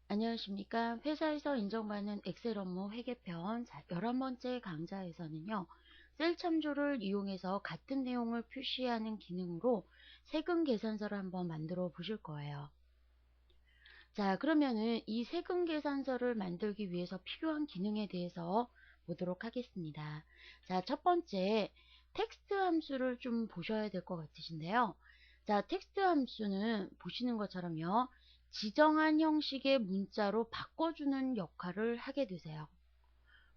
안녕하십니까. 회사에서 인정받는 엑셀 업무 회계편 11번째 강좌에서는요. 셀 참조를 이용해서 같은 내용을 표시하는 기능으로 세금 계산서를 한번 만들어 보실 거예요. 자, 그러면은 이 세금 계산서를 만들기 위해서 필요한 기능에 대해서 보도록 하겠습니다. 자, 첫 번째 텍스트 함수를 좀 보셔야 될 것 같으신데요. 자, 텍스트 함수는 보시는 것처럼요. 지정한 형식의 문자로 바꿔주는 역할을 하게 되세요.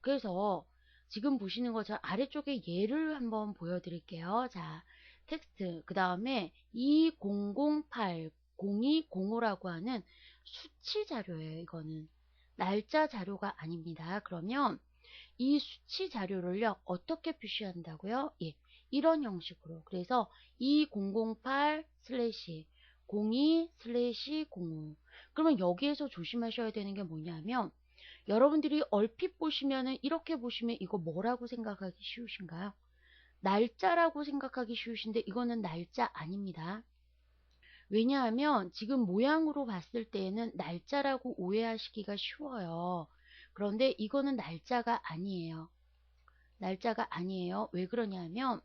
그래서 지금 보시는 것처럼 아래쪽에 예를 한번 보여드릴게요. 자, 텍스트, 그 다음에 2008, 0205라고 하는 수치 자료예요. 이거는 날짜 자료가 아닙니다. 그러면 이 수치 자료를요, 어떻게 표시한다고요? 예, 이런 형식으로. 그래서 2008 슬래시 02 슬래시 05. 그러면 여기에서 조심하셔야 되는 게 뭐냐면, 여러분들이 얼핏 보시면은 이렇게 보시면 이거 뭐라고 생각하기 쉬우신가요? 날짜라고 생각하기 쉬우신데 이거는 날짜 아닙니다. 왜냐하면 지금 모양으로 봤을 때에는 날짜라고 오해하시기가 쉬워요. 그런데 이거는 날짜가 아니에요. 날짜가 아니에요. 왜 그러냐면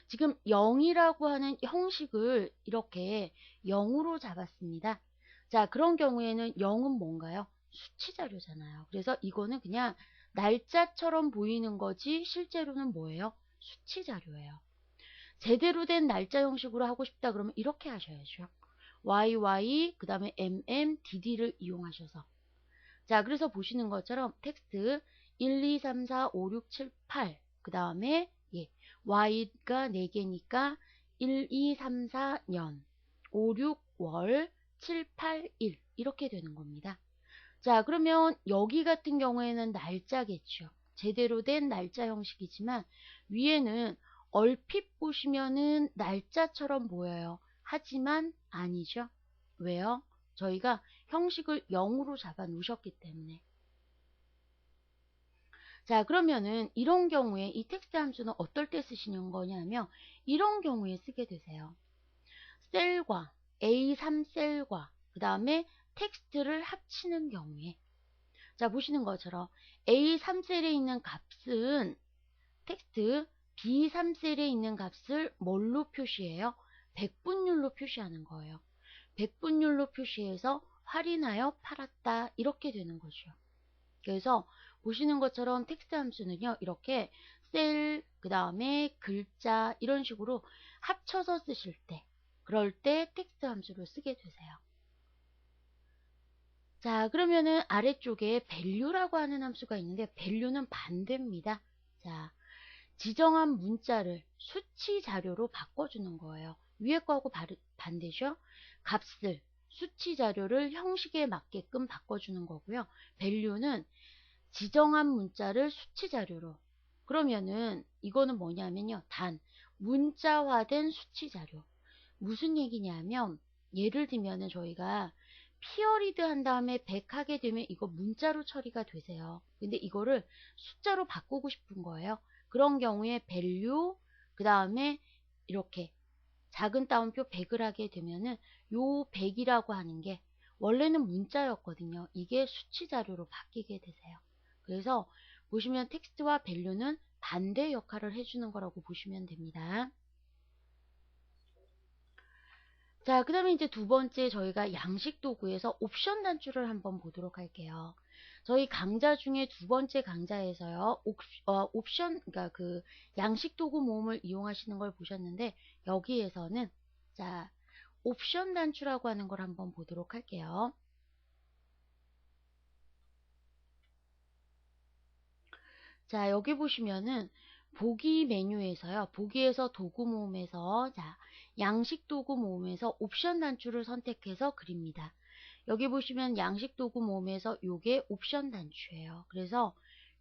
지금 0이라고 하는 형식을 이렇게 0으로 잡았습니다. 자, 그런 경우에는 0은 뭔가요? 수치 자료잖아요. 그래서 이거는 그냥 날짜처럼 보이는 거지 실제로는 뭐예요? 수치 자료예요. 제대로 된 날짜 형식으로 하고 싶다 그러면 이렇게 하셔야죠. YY 그 다음에 MM, DD를 이용하셔서. 자, 그래서 보시는 것처럼 텍스트 1, 2, 3, 4, 5, 6, 7, 8. 그 다음에 예, Y가 4개니까 1, 2, 3, 4년, 5, 6월, 7, 8, 일 이렇게 되는 겁니다. 자, 그러면 여기 같은 경우에는 날짜겠죠. 제대로 된 날짜 형식이지만 위에는 얼핏 보시면은 날짜처럼 보여요. 하지만 아니죠. 왜요? 저희가 형식을 0으로 잡아 놓으셨기 때문에. 자, 그러면은 이런 경우에 이 텍스트 함수는 어떨 때 쓰시는 거냐면 이런 경우에 쓰게 되세요. 셀과 A3 셀과 그 다음에 텍스트를 합치는 경우에 자, 보시는 것처럼 A3셀에 있는 값은 텍스트 B3셀에 있는 값을 뭘로 표시해요? 백분율로 표시하는 거예요. 백분율로 표시해서 할인하여 팔았다 이렇게 되는 거죠. 그래서 보시는 것처럼 텍스트 함수는요. 이렇게 셀, 그 다음에 글자 이런 식으로 합쳐서 쓰실 때 그럴 때 텍스트 함수를 쓰게 되세요. 자, 그러면은 아래쪽에 value라고 하는 함수가 있는데 value는 반대입니다. 자, 지정한 문자를 수치 자료로 바꿔주는 거예요. 위에 거하고 반대죠. 값을 수치 자료를 형식에 맞게끔 바꿔주는 거고요. value는 지정한 문자를 수치 자료로. 그러면은 이거는 뭐냐면요. 단 문자화된 수치 자료. 무슨 얘기냐면 예를 들면은 저희가 피어리드 한 다음에 100 하게 되면 이거 문자로 처리가 되세요. 근데 이거를 숫자로 바꾸고 싶은 거예요. 그런 경우에 value 그 다음에 이렇게 작은 따옴표 100을 하게 되면은 요 100이라고 하는 게 원래는 문자였거든요. 이게 수치 자료로 바뀌게 되세요. 그래서 보시면 텍스트와 value는 반대 역할을 해주는 거라고 보시면 됩니다. 자, 그 다음에 이제 두 번째 저희가 양식 도구에서 옵션 단추를 한번 보도록 할게요. 저희 강좌 중에 두 번째 강좌에서요, 옵션, 그러니까 그 양식 도구 모음을 이용하시는 걸 보셨는데, 여기에서는, 자, 옵션 단추라고 하는 걸 한번 보도록 할게요. 자, 여기 보시면은 보기 메뉴에서요. 보기에서 도구 모음에서 자, 양식 도구 모음에서 옵션 단추를 선택해서 그립니다. 여기 보시면 양식 도구 모음에서 요게 옵션 단추예요. 그래서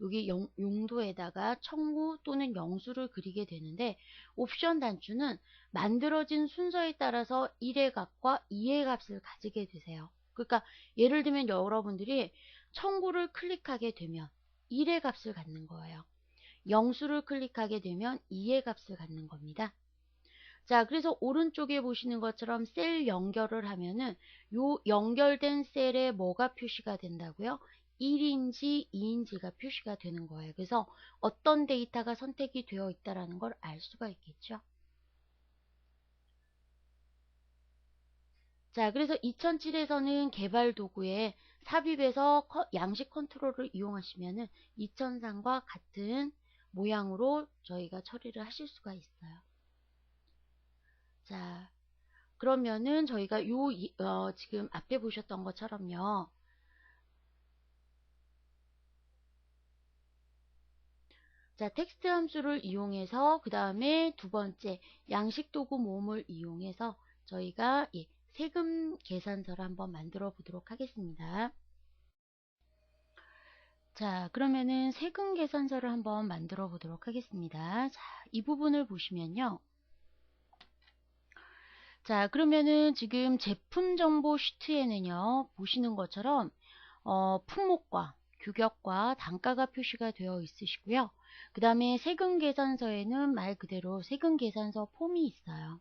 여기 용도에다가 청구 또는 영수를 그리게 되는데 옵션 단추는 만들어진 순서에 따라서 1의 값과 2의 값을 가지게 되세요. 그러니까 예를 들면 여러분들이 청구를 클릭하게 되면 1의 값을 갖는 거예요. 영수를 클릭하게 되면 2의 값을 갖는 겁니다. 자, 그래서 오른쪽에 보시는 것처럼 셀 연결을 하면은 요 연결된 셀에 뭐가 표시가 된다고요? 1인지 2인지가 표시가 되는 거예요. 그래서 어떤 데이터가 선택이 되어 있다라는 걸 알 수가 있겠죠. 자, 그래서 2007에서는 개발 도구에 삽입해서 양식 컨트롤을 이용하시면은 2003과 같은 모양으로 저희가 처리를 하실 수가 있어요. 자, 그러면은 저희가 지금 앞에 보셨던 것처럼요. 자, 텍스트 함수를 이용해서 그 다음에 두 번째 양식 도구 모음을 이용해서 저희가 세금 계산서를 한번 만들어 보도록 하겠습니다. 자, 그러면은 세금 계산서를 한번 만들어 보도록 하겠습니다. 자, 이 부분을 보시면요. 자, 그러면은 지금 제품 정보 시트에는요, 보시는 것처럼, 품목과 규격과 단가가 표시가 되어 있으시고요. 그 다음에 세금 계산서에는 말 그대로 세금 계산서 폼이 있어요.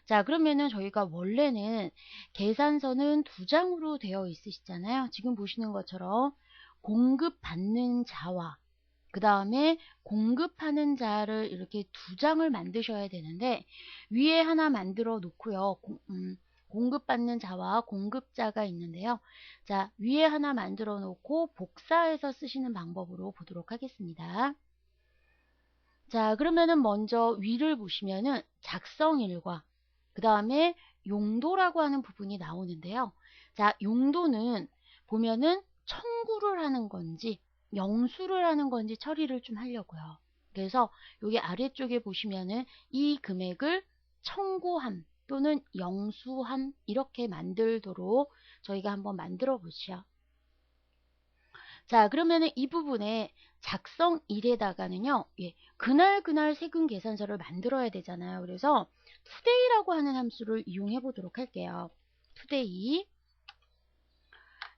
자, 그러면은 저희가 원래는 계산서는 두 장으로 되어 있으시잖아요. 지금 보시는 것처럼 공급받는 자와 그 다음에 공급하는 자를 이렇게 두 장을 만드셔야 되는데 위에 하나 만들어 놓고요. 공급받는 자와 공급자가 있는데요. 자, 위에 하나 만들어 놓고 복사해서 쓰시는 방법으로 보도록 하겠습니다. 자, 그러면은 먼저 위를 보시면은 작성일과 그 다음에 용도라고 하는 부분이 나오는데요. 자, 용도는 보면은 청구를 하는 건지 영수를 하는 건지 처리를 좀 하려고요. 그래서 여기 아래쪽에 보시면은 이 금액을 청구함 또는 영수함 이렇게 만들도록 저희가 한번 만들어 보시죠. 자, 그러면은 이 부분에 작성일에다가는요, 그날 세금 계산서를 만들어야 되잖아요. 그래서 today라고 하는 함수를 이용해 보도록 할게요. today.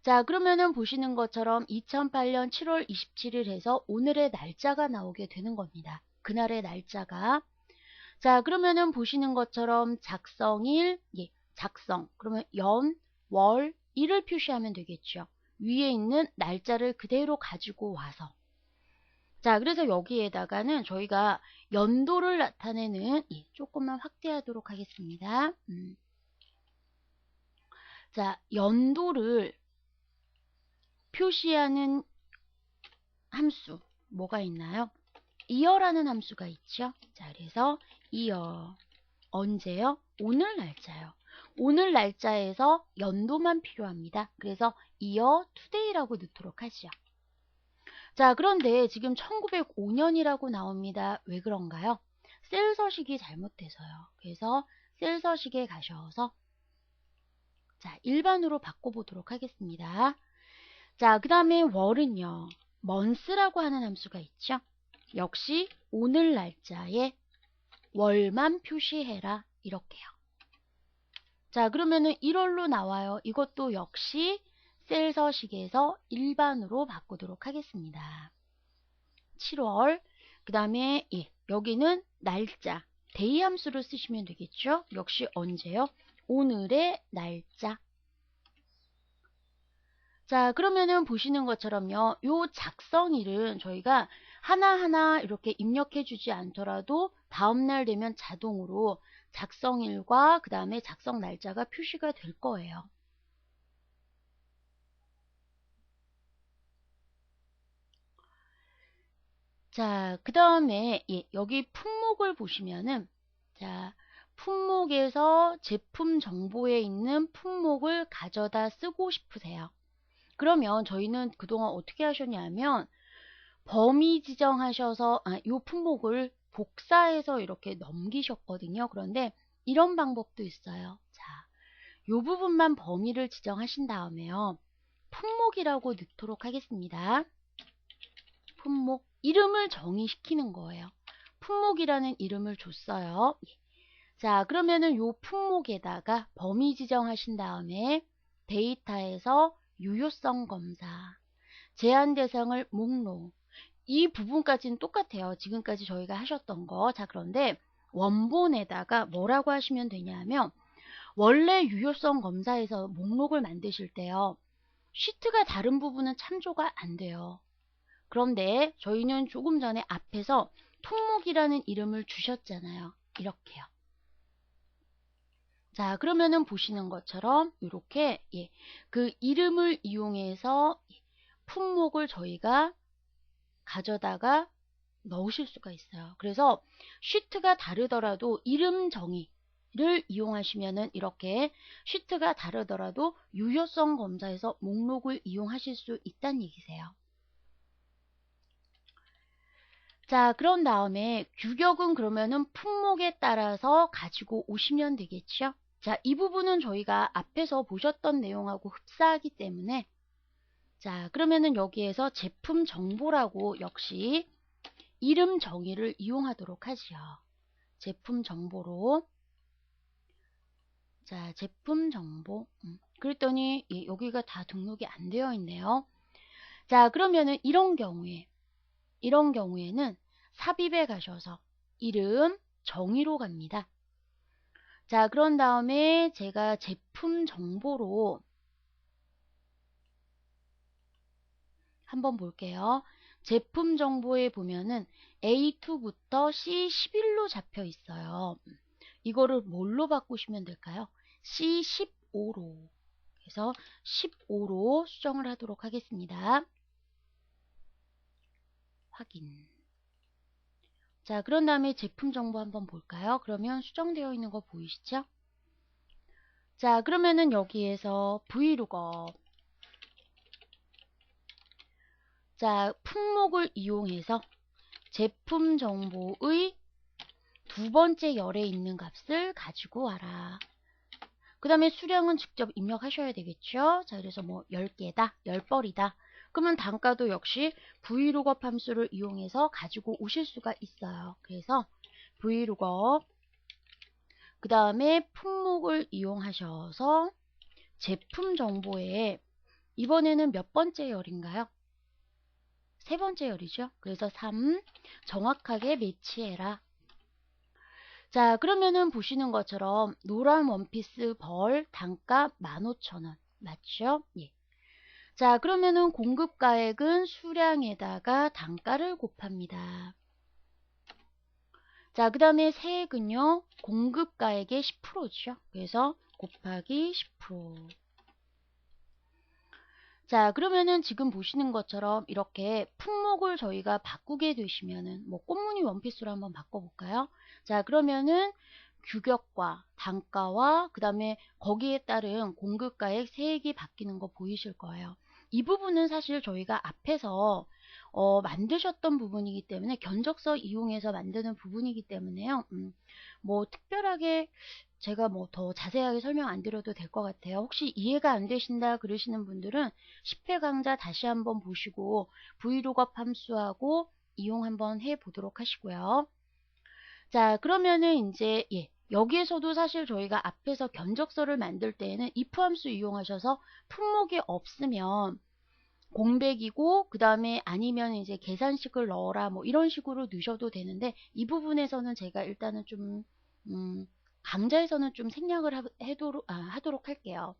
자, 그러면은 보시는 것처럼 2008년 7월 27일 해서 오늘의 날짜가 나오게 되는 겁니다. 그날의 날짜가. 자, 그러면은 보시는 것처럼 작성일, 작성. 그러면 연, 월, 일을 표시하면 되겠죠. 위에 있는 날짜를 그대로 가지고 와서. 자, 그래서 여기에다가는 저희가 연도를 나타내는 조금만 확대하도록 하겠습니다. 자, 연도를 표시하는 함수 뭐가 있나요? year라는 함수가 있죠. 자, 그래서 year 언제요? 오늘 날짜요. 오늘 날짜에서 연도만 필요합니다. 그래서 year today라고 넣도록 하죠. 자, 그런데 지금 1905년이라고 나옵니다. 왜 그런가요? 셀 서식이 잘못돼서요. 그래서 셀 서식에 가셔서 자, 일반으로 바꿔보도록 하겠습니다. 자, 그 다음에 월은요. month라고 하는 함수가 있죠. 역시 오늘 날짜에 월만 표시해라. 이렇게요. 자, 그러면은 1월로 나와요. 이것도 역시 셀 서식에서 일반으로 바꾸도록 하겠습니다. 7월. 그 다음에 여기는 날짜. 데이 함수를 쓰시면 되겠죠. 역시 언제요? 오늘의 날짜. 자, 그러면은 보시는 것처럼요. 요 작성일은 저희가 하나하나 이렇게 입력해 주지 않더라도 다음날 되면 자동으로 작성일과 그 다음에 작성 날짜가 표시가 될 거예요. 자, 그 다음에 여기 품목을 보시면은 자, 품목에서 제품 정보에 있는 품목을 가져다 쓰고 싶으세요. 그러면 저희는 그동안 어떻게 하셨냐면 범위 지정하셔서 요 품목을 복사해서 이렇게 넘기셨거든요. 그런데 이런 방법도 있어요. 자, 요 부분만 범위를 지정하신 다음에요. 품목이라고 넣도록 하겠습니다. 품목 이름을 정의시키는 거예요. 품목이라는 이름을 줬어요. 자, 그러면은 요 품목에다가 범위 지정하신 다음에 데이터에서 유효성 검사, 제한 대상을 목록, 이 부분까지는 똑같아요. 지금까지 저희가 하셨던 거. 자, 그런데 원본에다가 뭐라고 하시면 되냐면 원래 유효성 검사에서 목록을 만드실 때요. 시트가 다른 부분은 참조가 안 돼요. 그런데 저희는 조금 전에 앞에서 품목이라는 이름을 주셨잖아요. 이렇게요. 자, 그러면은 보시는 것처럼 이렇게 그 이름을 이용해서 품목을 저희가 가져다가 넣으실 수가 있어요. 그래서 시트가 다르더라도 이름 정의를 이용하시면은 이렇게 시트가 다르더라도 유효성 검사에서 목록을 이용하실 수 있다는 얘기세요. 자, 그런 다음에 규격은 그러면은 품목에 따라서 가지고 오시면 되겠죠. 자, 이 부분은 저희가 앞에서 보셨던 내용하고 흡사하기 때문에 자, 그러면은 여기에서 제품 정보라고 역시 이름 정의를 이용하도록 하지요. 제품 정보로 자, 제품 정보 그랬더니 여기가 다 등록이 안 되어 있네요. 자, 그러면은 이런 경우에는 삽입에 가셔서 이름 정의로 갑니다. 자, 그런 다음에 제가 제품 정보로 한번 볼게요. 제품 정보에 보면은 A2부터 C11로 잡혀 있어요. 이거를 뭘로 바꾸시면 될까요? C15로. 그래서 15로 수정을 하도록 하겠습니다. 확인. 자, 그런 다음에 제품 정보 한번 볼까요? 그러면 수정되어 있는 거 보이시죠? 자, 그러면은 여기에서 vlookup. 자, 품목을 이용해서 제품 정보의 두 번째 열에 있는 값을 가지고 와라. 그 다음에 수량은 직접 입력하셔야 되겠죠. 자, 그래서 뭐 10개다, 10벌이다. 그러면 단가도 역시 vlookup 함수를 이용해서 가지고 오실 수가 있어요. 그래서 vlookup 그 다음에 품목을 이용하셔서 제품 정보에 이번에는 몇 번째 열인가요? 세 번째 열이죠. 그래서 3 정확하게 매치해라. 자, 그러면은 보시는 것처럼 노란 원피스 벌 단가 15,000원 맞죠? 예. 자, 그러면은 공급가액은 수량에다가 단가를 곱합니다. 자, 그 다음에 세액은요, 공급가액의 10%죠. 그래서 곱하기 10%. 자, 그러면은 지금 보시는 것처럼 이렇게 품목을 저희가 바꾸게 되시면은 뭐 꽃무늬 원피스로 한번 바꿔볼까요? 자, 그러면은 규격과 단가와 그 다음에 거기에 따른 공급가액 세액이 바뀌는 거 보이실 거예요. 이 부분은 사실 저희가 앞에서 만드셨던 부분이기 때문에 견적서 이용해서 만드는 부분이기 때문에요. 뭐 특별하게 제가 뭐 더 자세하게 설명 안 드려도 될 것 같아요. 혹시 이해가 안 되신다 그러시는 분들은 10회 강좌 다시 한번 보시고 vlookup 함수하고 이용 한번 해 보도록 하시고요. 자, 그러면은 이제 여기에서도 사실 저희가 앞에서 견적서를 만들 때에는 if 함수 이용하셔서 품목이 없으면 공백이고 그 다음에 아니면 이제 계산식을 넣어라 뭐 이런 식으로 넣으셔도 되는데 이 부분에서는 제가 일단은 좀 강좌에서는 좀 생략을 하도록 할게요.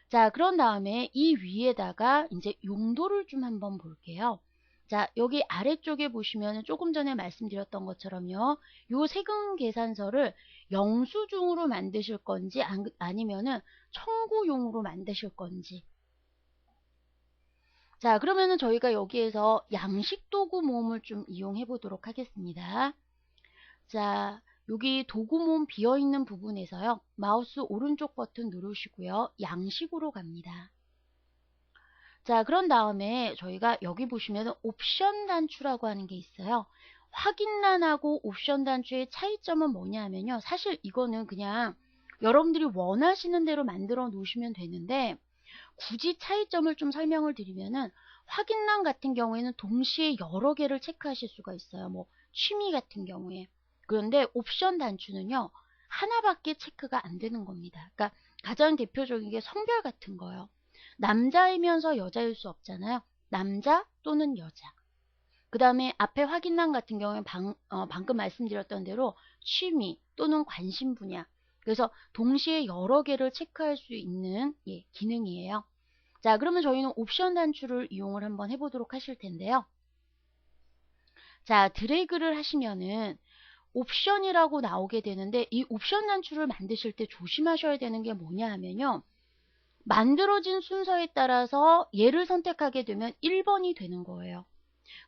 자, 그런 다음에 이 위에다가 이제 용도를 좀 한번 볼게요. 자, 여기 아래쪽에 보시면 조금 전에 말씀드렸던 것처럼요. 요 세금 계산서를 영수증으로 만드실 건지 아니면은 청구용으로 만드실 건지. 자, 그러면은 저희가 여기에서 양식 도구 모음을 좀 이용해 보도록 하겠습니다. 자, 여기 도구 모음 비어 있는 부분에서요. 마우스 오른쪽 버튼 누르시고요. 양식으로 갑니다. 자, 그런 다음에 저희가 여기 보시면 옵션 단추라고 하는 게 있어요. 확인란하고 옵션 단추의 차이점은 뭐냐 하면요. 사실 이거는 그냥 여러분들이 원하시는 대로 만들어 놓으시면 되는데 굳이 차이점을 좀 설명을 드리면은 확인란 같은 경우에는 동시에 여러 개를 체크하실 수가 있어요. 뭐 취미 같은 경우에. 그런데 옵션 단추는요. 하나밖에 체크가 안 되는 겁니다. 그러니까 가장 대표적인 게 성별 같은 거요. 남자이면서 여자일 수 없잖아요. 남자 또는 여자. 그 다음에 앞에 확인란 같은 경우에 방금 말씀드렸던 대로 취미 또는 관심 분야. 그래서 동시에 여러 개를 체크할 수 있는 기능이에요. 자, 그러면 저희는 옵션 단추를 이용을 한번 해보도록 하실 텐데요. 자, 드래그를 하시면은 옵션이라고 나오게 되는데 이 옵션 단추를 만드실 때 조심하셔야 되는 게 뭐냐 하면요. 만들어진 순서에 따라서 얘를 선택하게 되면 1번이 되는 거예요.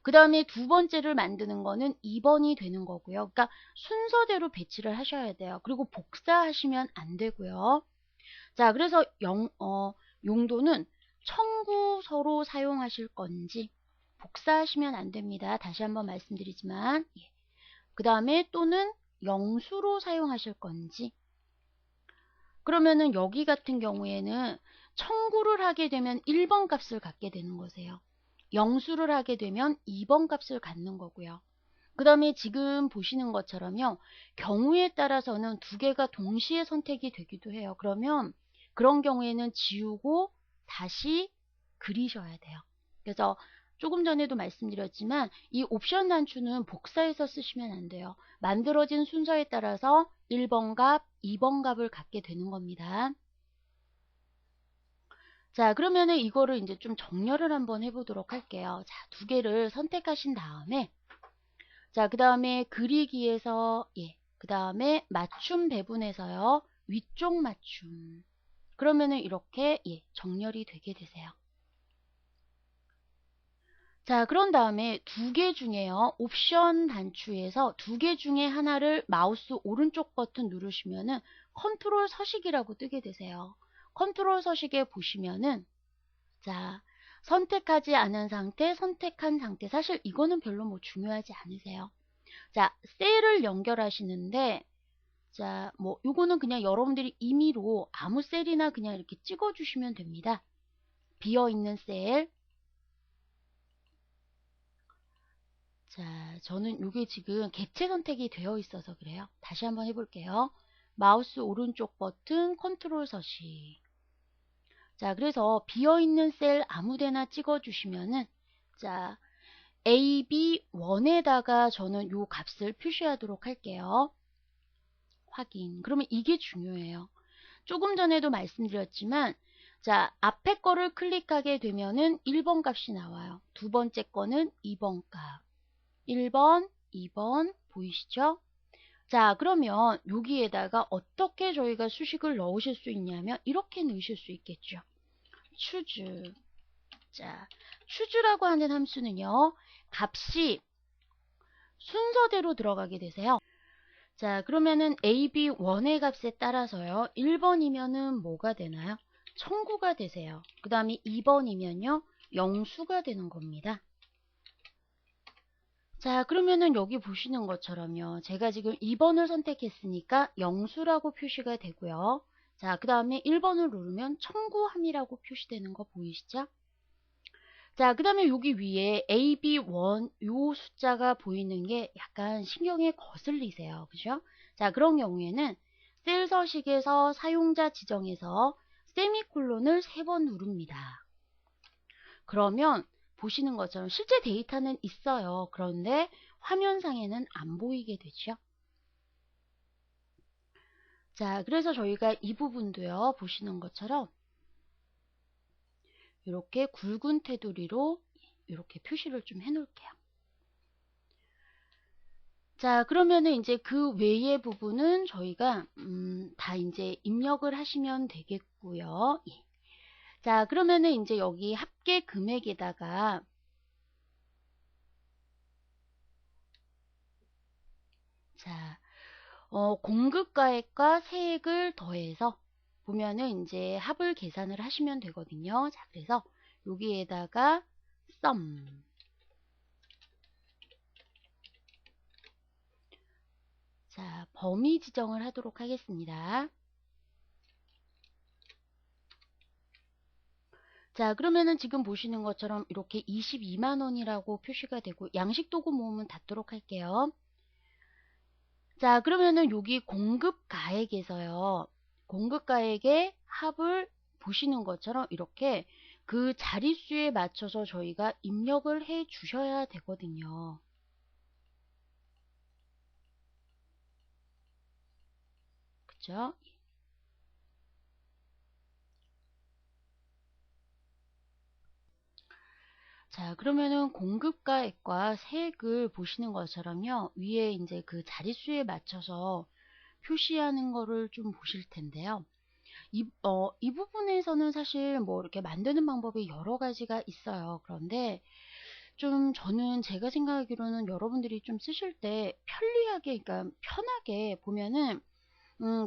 그 다음에 두 번째를 만드는 거는 2번이 되는 거고요. 그러니까 순서대로 배치를 하셔야 돼요. 그리고 복사하시면 안 되고요. 자, 그래서 용도는 청구서로 사용하실 건지 복사하시면 안 됩니다. 다시 한번 말씀드리지만 그 다음에 또는 영수로 사용하실 건지 그러면은 여기 같은 경우에는 청구를 하게 되면 1번 값을 갖게 되는 거세요. 영수를 하게 되면 2번 값을 갖는 거고요. 그 다음에 지금 보시는 것처럼요. 경우에 따라서는 두 개가 동시에 선택이 되기도 해요. 그러면 그런 경우에는 지우고 다시 그리셔야 돼요. 그래서 조금 전에도 말씀드렸지만 이 옵션 단추는 복사해서 쓰시면 안 돼요. 만들어진 순서에 따라서 1번 값, 2번 값을 갖게 되는 겁니다. 자, 그러면은 이거를 이제 좀 정렬을 한번 해보도록 할게요. 자, 두 개를 선택하신 다음에 자, 그 다음에 그리기에서 그 다음에 맞춤 배분에서요. 위쪽 맞춤. 그러면은 이렇게 정렬이 되게 되세요. 자, 그런 다음에 두 개 중에요. 옵션 단추에서 두 개 중에 하나를 마우스 오른쪽 버튼 누르시면은 컨트롤 서식이라고 뜨게 되세요. 컨트롤 서식에 보시면은 자, 선택하지 않은 상태, 선택한 상태. 사실 이거는 별로 뭐 중요하지 않으세요. 자, 셀을 연결하시는데 자, 뭐 요거는 그냥 여러분들이 임의로 아무 셀이나 그냥 이렇게 찍어 주시면 됩니다. 비어 있는 셀. 자, 저는 이게 지금 객체 선택이 되어 있어서 그래요. 다시 한번 해볼게요. 마우스 오른쪽 버튼 컨트롤 서식. 자, 그래서 비어있는 셀 아무데나 찍어주시면은 자, AB1에다가 저는 요 값을 표시하도록 할게요. 확인. 그러면 이게 중요해요. 조금 전에도 말씀드렸지만 자, 앞에 거를 클릭하게 되면은 1번 값이 나와요. 두 번째 거는 2번 값. 1번, 2번 보이시죠? 자, 그러면 여기에다가 어떻게 저희가 수식을 넣으실 수 있냐면 이렇게 넣으실 수 있겠죠. choose. 자, choose라고 하는 함수는요. 값이 순서대로 들어가게 되세요. 자, 그러면은 AB1의 값에 따라서요. 1번이면은 뭐가 되나요? 청구가 되세요. 그 다음에 2번이면요. 영수가 되는 겁니다. 자, 그러면은 여기 보시는 것처럼요. 제가 지금 2번을 선택했으니까 영수라고 표시가 되고요. 자, 그 다음에 1번을 누르면 청구함이라고 표시되는 거 보이시죠? 자, 그 다음에 여기 위에 AB1 요 숫자가 보이는 게 약간 신경에 거슬리세요. 그죠? 자, 그런 경우에는 셀 서식에서 사용자 지정에서 세미콜론을 3번 누릅니다. 그러면 보시는 것처럼 실제 데이터는 있어요. 그런데 화면상에는 안 보이게 되죠. 자, 그래서 저희가 이 부분도요. 보시는 것처럼 이렇게 굵은 테두리로 이렇게 표시를 좀 해놓을게요. 자, 그러면은 이제 그 외의 부분은 저희가 다 이제 입력을 하시면 되겠고요. 예. 자, 그러면은 이제 여기 합계 금액에다가 자, 공급가액과 세액을 더해서 보면은 이제 합을 계산을 하시면 되거든요. 자, 그래서 여기에다가 sum 자, 범위 지정을 하도록 하겠습니다. 자, 그러면은 지금 보시는 것처럼 이렇게 22만 원이라고 표시가 되고 양식 도구 모음은 닫도록 할게요. 자, 그러면은 여기 공급가액에서요. 공급가액의 합을 보시는 것처럼 이렇게 그 자릿수에 맞춰서 저희가 입력을 해 주셔야 되거든요. 그죠? 자, 그러면은 공급가액과 세액을 보시는 것처럼요. 위에 이제 그 자릿수에 맞춰서 표시하는 거를 좀 보실 텐데요. 이 부분에서는 사실 뭐 이렇게 만드는 방법이 여러 가지가 있어요. 그런데 좀 저는 제가 생각하기로는 여러분들이 좀 쓰실 때 편리하게, 그러니까 편하게 보면은,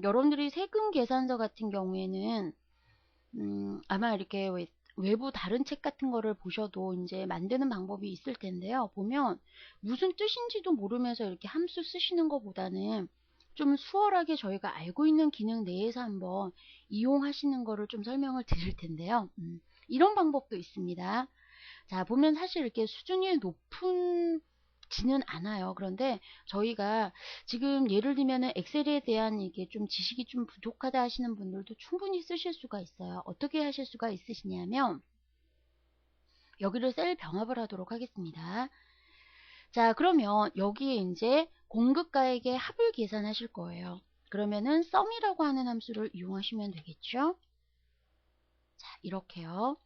여러분들이 세금 계산서 같은 경우에는 아마 이렇게 외부 다른 책 같은 거를 보셔도 이제 만드는 방법이 있을 텐데요. 보면 무슨 뜻인지도 모르면서 이렇게 함수 쓰시는 것보다는 좀 수월하게 저희가 알고 있는 기능 내에서 한번 이용하시는 거를 좀 설명을 드릴 텐데요. 이런 방법도 있습니다. 자, 보면 사실 이렇게 수준이 높지는 않아요. 그런데 저희가 지금 예를 들면은 엑셀에 대한 이게 좀 지식이 좀 부족하다 하시는 분들도 충분히 쓰실 수가 있어요. 어떻게 하실 수가 있으시냐면 여기를 셀 병합을 하도록 하겠습니다. 자, 그러면 여기에 이제 공급가액의 합을 계산하실 거예요. 그러면은 sum이라고 하는 함수를 이용하시면 되겠죠. 자, 이렇게요.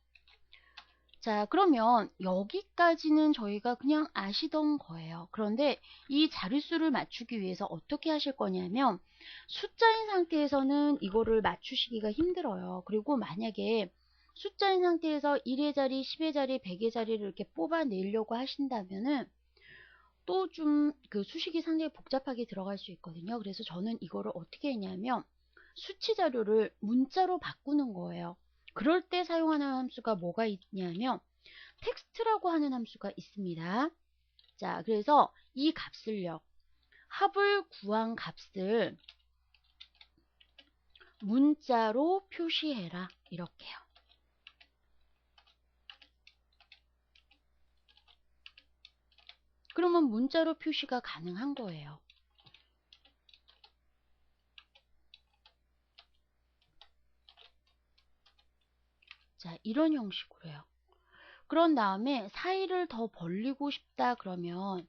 자, 그러면 여기까지는 저희가 그냥 아시던 거예요. 그런데 이 자릿수를 맞추기 위해서 어떻게 하실 거냐면 숫자인 상태에서는 이거를 맞추시기가 힘들어요. 그리고 만약에 숫자인 상태에서 1의 자리, 10의 자리, 100의 자리를 이렇게 뽑아내려고 하신다면은 또 좀 그 수식이 상당히 복잡하게 들어갈 수 있거든요. 그래서 저는 이거를 어떻게 했냐면 수치 자료를 문자로 바꾸는 거예요. 그럴 때 사용하는 함수가 뭐가 있냐면 텍스트라고 하는 함수가 있습니다. 자, 그래서 이 값을요. 합을 구한 값을 문자로 표시해라. 이렇게요. 그러면 문자로 표시가 가능한 거예요. 자, 이런 형식으로요. 그런 다음에 사이를 더 벌리고 싶다 그러면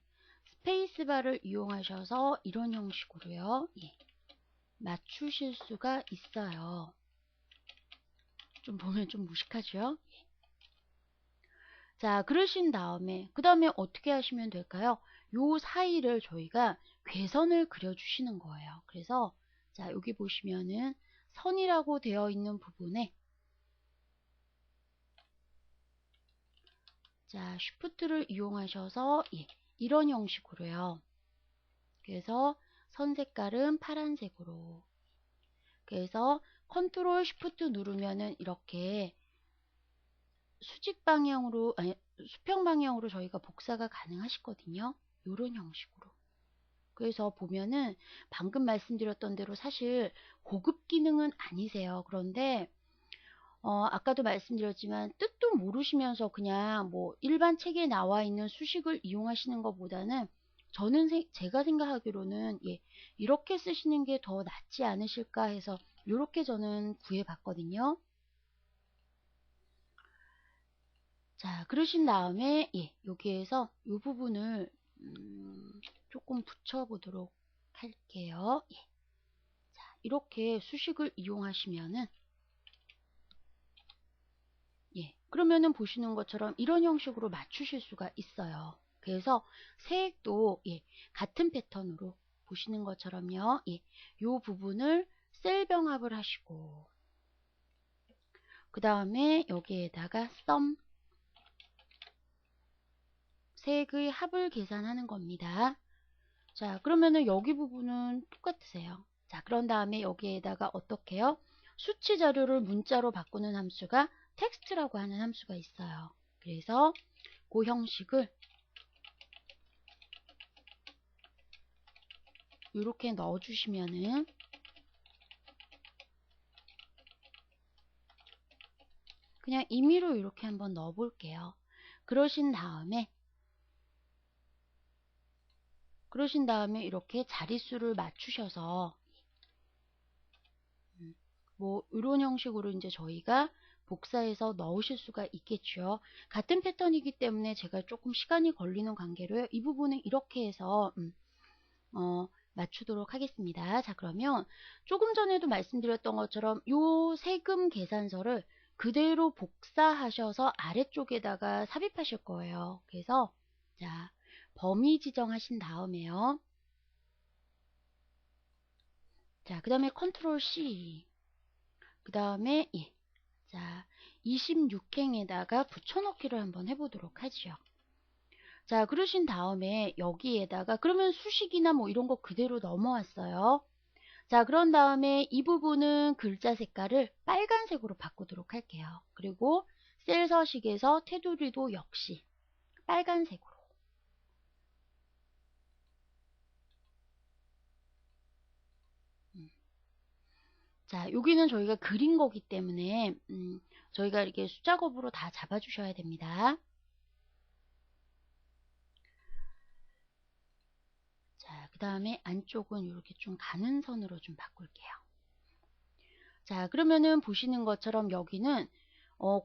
스페이스바를 이용하셔서 이런 형식으로요. 예, 맞추실 수가 있어요. 좀 보면 좀 무식하죠? 자, 그러신 다음에 그 다음에 어떻게 하시면 될까요? 요 사이를 저희가 궤선을 그려주시는 거예요. 그래서 자, 여기 보시면은 선이라고 되어 있는 부분에 자, 쉬프트를 이용하셔서 예, 이런 형식으로요. 그래서 선 색깔은 파란색으로. 그래서 컨트롤 쉬프트 누르면은 이렇게 수직 방향으로, 아니, 수평 방향으로 저희가 복사가 가능하시거든요. 이런 형식으로. 그래서 보면은 방금 말씀드렸던 대로 사실 고급 기능은 아니세요. 그런데 아까도 말씀드렸지만 뜻도 모르시면서 그냥 뭐 일반 책에 나와 있는 수식을 이용하시는 것보다는 저는 제가 생각하기로는 예, 이렇게 쓰시는 게 더 낫지 않으실까 해서 이렇게 저는 구해봤거든요. 자, 그러신 다음에 예, 여기에서 이 부분을 조금 붙여보도록 할게요. 예. 자, 이렇게 수식을 이용하시면은 예, 그러면은 보시는 것처럼 이런 형식으로 맞추실 수가 있어요. 그래서 세액도 예, 같은 패턴으로 보시는 것처럼요. 예, 요 부분을 셀 병합을 하시고 그 다음에 여기에다가 sum 세액의 합을 계산하는 겁니다. 자, 그러면은 여기 부분은 똑같으세요. 자, 그런 다음에 여기에다가 어떻게 해요? 수치 자료를 문자로 바꾸는 함수가 텍스트라고 하는 함수가 있어요. 그래서 그 형식을 이렇게 넣어주시면은 그냥 임의로 이렇게 한번 넣어 볼게요. 그러신 다음에 이렇게 자릿수를 맞추셔서 뭐 이런 형식으로 이제 저희가 복사해서 넣으실 수가 있겠죠. 같은 패턴이기 때문에 제가 조금 시간이 걸리는 관계로요. 이 부분은 이렇게 해서 맞추도록 하겠습니다. 자, 그러면 조금 전에도 말씀드렸던 것처럼 요 세금 계산서를 그대로 복사하셔서 아래쪽에다가 삽입하실 거예요. 그래서 자, 범위 지정하신 다음에요. 자, 그 다음에 컨트롤 C. 그 다음에 자, 26행에다가 붙여넣기를 한번 해보도록 하죠. 자, 그러신 다음에 여기에다가 그러면 수식이나 뭐 이런 거 그대로 넘어왔어요. 자, 그런 다음에 이 부분은 글자 색깔을 빨간색으로 바꾸도록 할게요. 그리고 셀 서식에서 테두리도 역시 빨간색으로. 자, 여기는 저희가 그린 거기 때문에 저희가 이렇게 숫작업으로 다 잡아주셔야 됩니다. 자, 그 다음에 안쪽은 이렇게 좀 가는 선으로 좀 바꿀게요. 자, 그러면은 보시는 것처럼 여기는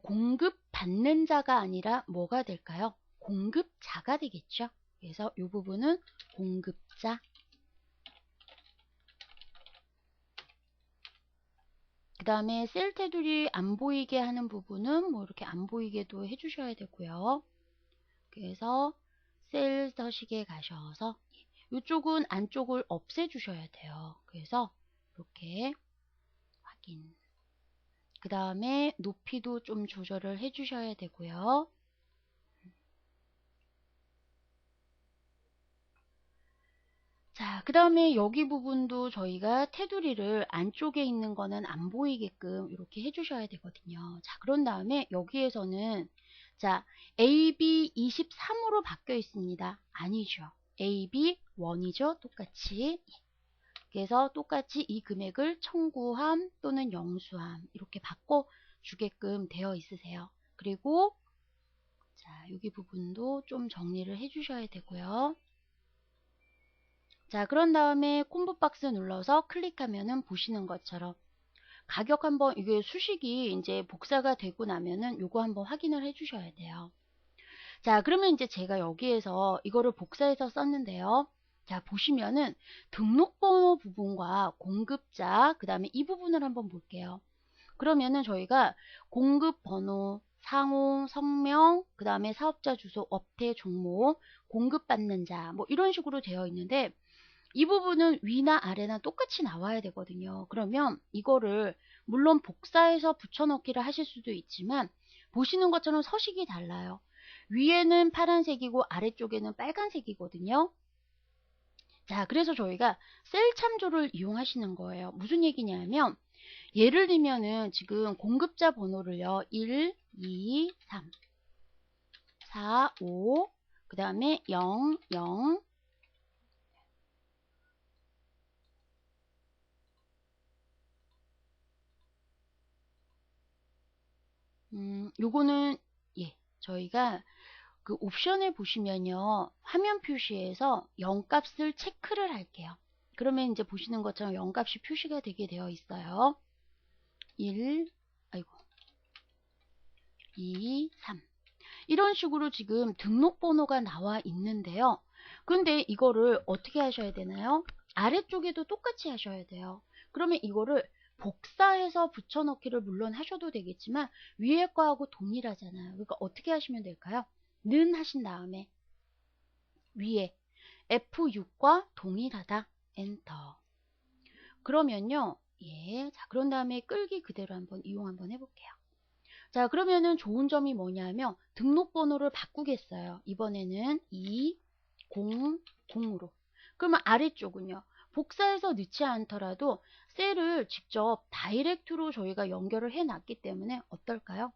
공급 받는 자가 아니라 뭐가 될까요? 공급자가 되겠죠. 그래서 이 부분은 공급자. 그 다음에 셀 테두리 안 보이게 하는 부분은 뭐 이렇게 안 보이게도 해주셔야 되고요. 그래서 셀 서식에 가셔서 이쪽은 안쪽을 없애주셔야 돼요. 그래서 이렇게 확인. 그 다음에 높이도 좀 조절을 해주셔야 되고요. 자, 그 다음에 여기 부분도 저희가 테두리를 안쪽에 있는 거는 안 보이게끔 이렇게 해주셔야 되거든요. 자, 그런 다음에 여기에서는 자, AB 23으로 바뀌어 있습니다. 아니죠. AB 1이죠. 똑같이. 그래서 똑같이 이 금액을 청구함 또는 영수함 이렇게 바꿔주게끔 되어 있으세요. 그리고 자, 여기 부분도 좀 정리를 해주셔야 되고요. 자, 그런 다음에 콤보 박스 눌러서 클릭하면은 보시는 것처럼 가격 한번 이게 수식이 이제 복사가 되고 나면은 요거 한번 확인을 해 주셔야 돼요. 자, 그러면 이제 제가 여기에서 이거를 복사해서 썼는데요. 자, 보시면은 등록번호 부분과 공급자, 그 다음에 이 부분을 한번 볼게요. 그러면은 저희가 공급번호, 상호, 성명, 그 다음에 사업자 주소, 업태, 종목, 공급받는 자, 뭐 이런 식으로 되어 있는데 이 부분은 위나 아래나 똑같이 나와야 되거든요. 그러면 이거를 물론 복사해서 붙여넣기를 하실 수도 있지만 보시는 것처럼 서식이 달라요. 위에는 파란색이고 아래쪽에는 빨간색이거든요. 자, 그래서 저희가 셀 참조를 이용하시는 거예요. 무슨 얘기냐면 예를 들면은 지금 공급자 번호를요. 1, 2, 3, 4, 5, 그 다음에 0, 0, 요거는 저희가 그 옵션을 보시면요. 화면 표시에서 0값을 체크를 할게요. 그러면 이제 보시는 것처럼 0값이 표시가 되게 되어 있어요. 1, 아이고, 2, 3. 이런 식으로 지금 등록번호가 나와 있는데요. 근데 이거를 어떻게 하셔야 되나요? 아래쪽에도 똑같이 하셔야 돼요. 그러면 이거를 복사해서 붙여넣기를 물론 하셔도 되겠지만 위에 거하고 동일하잖아요. 그러니까 어떻게 하시면 될까요? 는 하신 다음에 위에 F6과 동일하다 엔터. 그러면요. 자, 그런 다음에 끌기 그대로 한번 이용 한번 해볼게요. 자, 그러면은 좋은 점이 뭐냐면 등록번호를 바꾸겠어요. 이번에는 2, 0, 0으로. 그러면 아래쪽은요. 복사해서 넣지 않더라도 셀을 직접 다이렉트로 저희가 연결을 해놨기 때문에 어떨까요?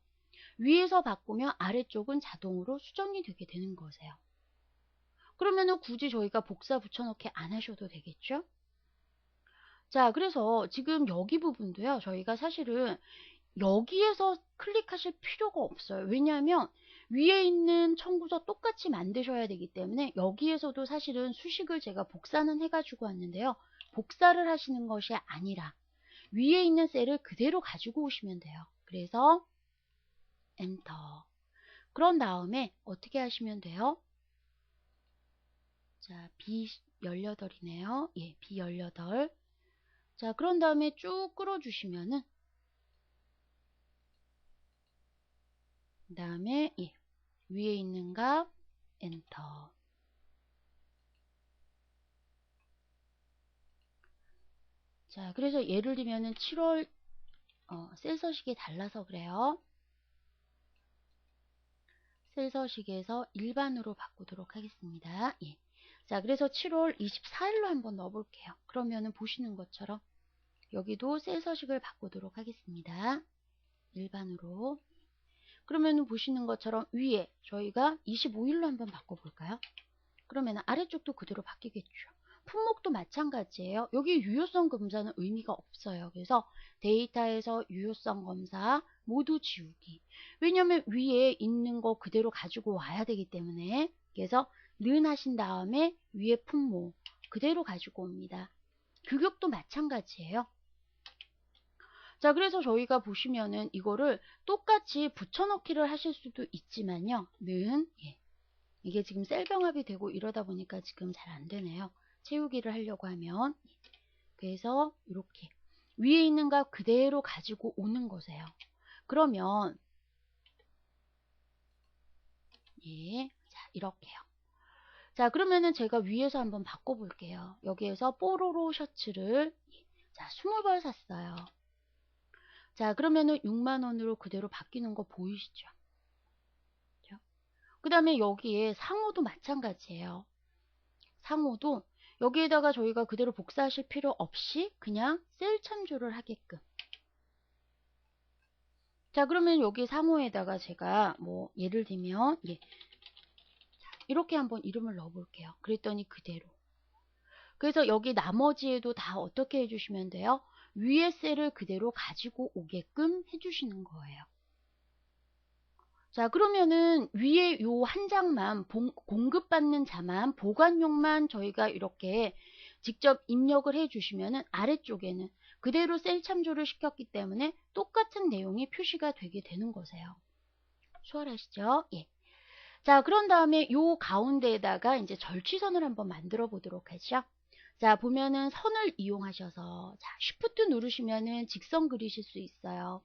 위에서 바꾸면 아래쪽은 자동으로 수정이 되게 되는 거세요. 그러면은 굳이 저희가 복사 붙여넣기 안 하셔도 되겠죠? 자, 그래서 지금 여기 부분도요. 저희가 사실은 여기에서 클릭하실 필요가 없어요. 왜냐하면 위에 있는 청구서 똑같이 만드셔야 되기 때문에 여기에서도 사실은 수식을 제가 복사는 해가지고 왔는데요. 복사를 하시는 것이 아니라 위에 있는 셀을 그대로 가지고 오시면 돼요. 그래서 엔터. 그런 다음에 어떻게 하시면 돼요? 자, B18이네요. 예, B18. 자, 그런 다음에 쭉 끌어주시면은, 그 다음에, 예, 위에 있는 값, 엔터. 자, 그래서 예를 들면은 7월, 셀 서식이 달라서 그래요. 셀 서식에서 일반으로 바꾸도록 하겠습니다. 예. 자, 그래서 7월 24일로 한번 넣어볼게요. 그러면은 보시는 것처럼 여기도 셀 서식을 바꾸도록 하겠습니다. 일반으로. 그러면은 보시는 것처럼 위에 저희가 25일로 한번 바꿔볼까요? 그러면 아래쪽도 그대로 바뀌겠죠. 품목도 마찬가지예요. 여기 유효성 검사는 의미가 없어요. 그래서 데이터에서 유효성 검사 모두 지우기. 왜냐면 위에 있는 거 그대로 가지고 와야 되기 때문에. 그래서 는 하신 다음에 위에 품목 그대로 가지고 옵니다. 규격도 마찬가지예요. 자, 그래서 저희가 보시면은 이거를 똑같이 붙여넣기를 하실 수도 있지만요. 는, 예. 이게 지금 셀병합이 되고 이러다 보니까 지금 잘 안 되네요. 채우기를 하려고 하면. 그래서 이렇게 위에 있는 값 그대로 가지고 오는 거세요. 그러면 예, 자 이렇게요. 자, 그러면은 제가 위에서 한번 바꿔볼게요. 여기에서 뽀로로 셔츠를 자 20벌 샀어요. 자, 그러면은 6만원으로 그대로 바뀌는 거 보이시죠? 그 다음에 여기에 상호도 마찬가지예요. 상호도 여기에다가 저희가 그대로 복사하실 필요 없이 그냥 셀 참조를 하게끔. 자, 그러면 여기 상호에다가 제가 뭐 예를 들면 예, 이렇게 한번 이름을 넣어 볼게요. 그랬더니 그대로. 그래서 여기 나머지에도 다 어떻게 해주시면 돼요? 위에 셀을 그대로 가지고 오게끔 해주시는 거예요. 자, 그러면은 위에 요 한 장만 공급받는 자만 보관용만 저희가 이렇게 직접 입력을 해주시면은 아래쪽에는 그대로 셀 참조를 시켰기 때문에 똑같은 내용이 표시가 되게 되는 거세요. 수월하시죠? 예. 자, 그런 다음에 요 가운데에다가 이제 절취선을 한번 만들어 보도록 하죠. 자, 보면은 선을 이용하셔서 자, 쉬프트 누르시면은 직선 그리실 수 있어요.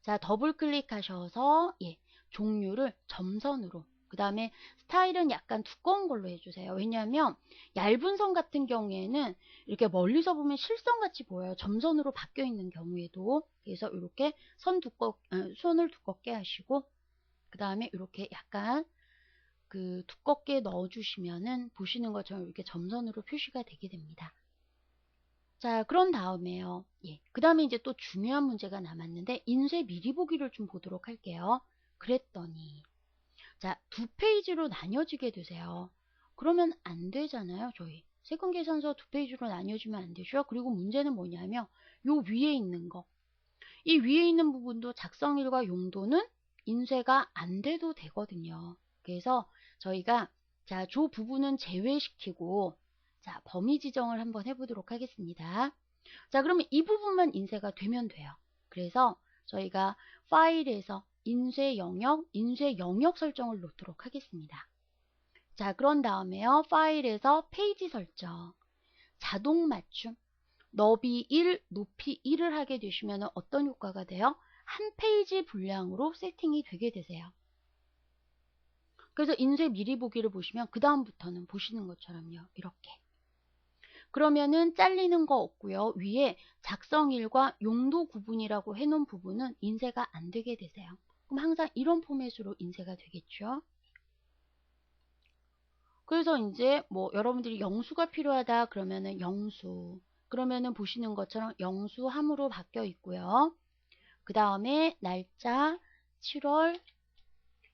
자, 더블 클릭하셔서 예, 종류를 점선으로 그 다음에 스타일은 약간 두꺼운 걸로 해주세요. 왜냐하면 얇은 선 같은 경우에는 이렇게 멀리서 보면 실선같이 보여요. 점선으로 바뀌어 있는 경우에도. 그래서 이렇게 선을 두껍게 하시고 그 다음에 이렇게 약간 그 두껍게 넣어주시면은 보시는 것처럼 이렇게 점선으로 표시가 되게 됩니다. 자, 그런 다음에요. 예. 그 다음에 이제 또 중요한 문제가 남았는데, 인쇄 미리 보기를 좀 보도록 할게요. 그랬더니, 자, 두 페이지로 나뉘어지게 되세요. 그러면 안 되잖아요, 저희. 세컨 계산서 두 페이지로 나뉘어지면 안 되죠. 그리고 문제는 뭐냐면, 요 위에 있는 거. 이 위에 있는 부분도 작성일과 용도는 인쇄가 안 돼도 되거든요. 그래서 저희가, 자, 조 부분은 제외시키고, 자, 범위 지정을 한번 해보도록 하겠습니다. 자, 그러면 이 부분만 인쇄가 되면 돼요. 그래서 저희가 파일에서 인쇄 영역 설정을 놓도록 하겠습니다. 자, 그런 다음에요. 파일에서 페이지 설정, 자동 맞춤, 너비 1, 높이 1을 하게 되시면 어떤 효과가 돼요? 한 페이지 분량으로 세팅이 되게 되세요. 그래서 인쇄 미리 보기를 보시면 그 다음부터는 보시는 것처럼요. 이렇게. 그러면은 잘리는 거 없고요. 위에 작성일과 용도 구분이라고 해놓은 부분은 인쇄가 안 되게 되세요. 그럼 항상 이런 포맷으로 인쇄가 되겠죠. 그래서 이제 뭐 여러분들이 영수가 필요하다 그러면은 영수. 그러면은 보시는 것처럼 영수함으로 바뀌어 있고요. 그 다음에 날짜 7월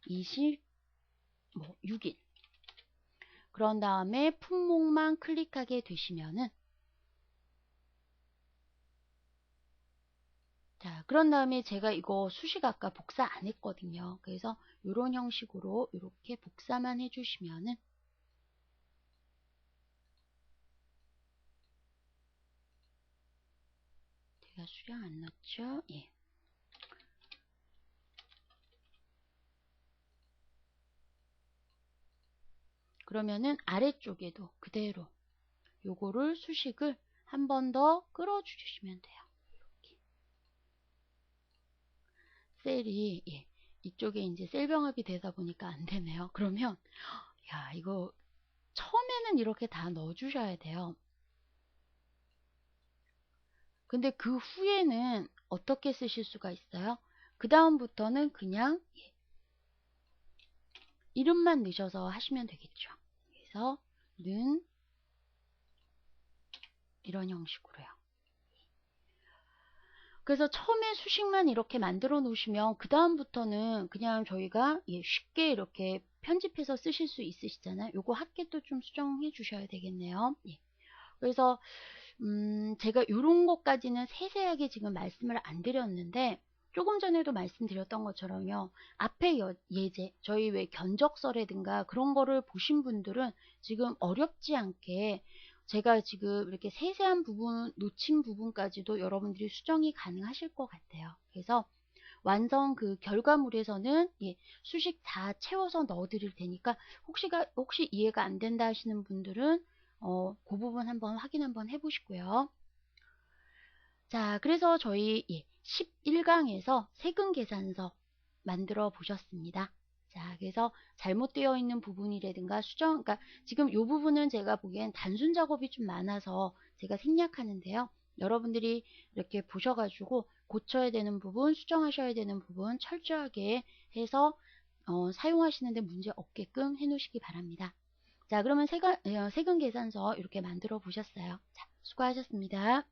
26일. 그런 다음에 품목만 클릭하게 되시면은 자, 그런 다음에 제가 이거 수식 아까 복사 안 했거든요. 그래서 이런 형식으로 이렇게 복사만 해주시면은 제가 수량 안 넣었죠? 예. 그러면은 아래쪽에도 그대로 요거를 수식을 한 번 더 끌어주시면 돼요. 이렇게. 셀이, 예, 이쪽에 이제 셀 병합이 되다 보니까 안 되네요. 그러면, 야, 이거 처음에는 이렇게 다 넣어주셔야 돼요. 근데 그 후에는 어떻게 쓰실 수가 있어요? 그 다음부터는 그냥 예, 이름만 넣으셔서 하시면 되겠죠. 그래서 는 이런 형식으로요. 그래서 처음에 수식만 이렇게 만들어 놓으시면 그 다음부터는 그냥 저희가 예, 쉽게 이렇게 편집해서 쓰실 수 있으시잖아요. 요거 합계도 좀 수정해 주셔야 되겠네요. 예. 그래서 제가 요런 것까지는 세세하게 지금 말씀을 안 드렸는데 조금 전에도 말씀드렸던 것처럼요. 앞에 예제, 저희 왜 견적서라든가 그런 거를 보신 분들은 지금 어렵지 않게 제가 지금 이렇게 세세한 부분, 놓친 부분까지도 여러분들이 수정이 가능하실 것 같아요. 그래서 완성 그 결과물에서는 예, 수식 다 채워서 넣어 드릴 테니까 혹시 이해가 안 된다 하시는 분들은 그 부분 한번 확인 한번 해보시고요. 자, 그래서 저희 11강에서 세금 계산서 만들어 보셨습니다. 자, 그래서 잘못되어 있는 부분이라든가 수정, 그러니까 지금 이 부분은 제가 보기엔 단순 작업이 좀 많아서 제가 생략하는데요. 여러분들이 이렇게 보셔가지고 고쳐야 되는 부분, 수정하셔야 되는 부분 철저하게 해서 사용하시는데 문제 없게끔 해 놓으시기 바랍니다. 자, 그러면 세금 계산서 이렇게 만들어 보셨어요. 자, 수고하셨습니다.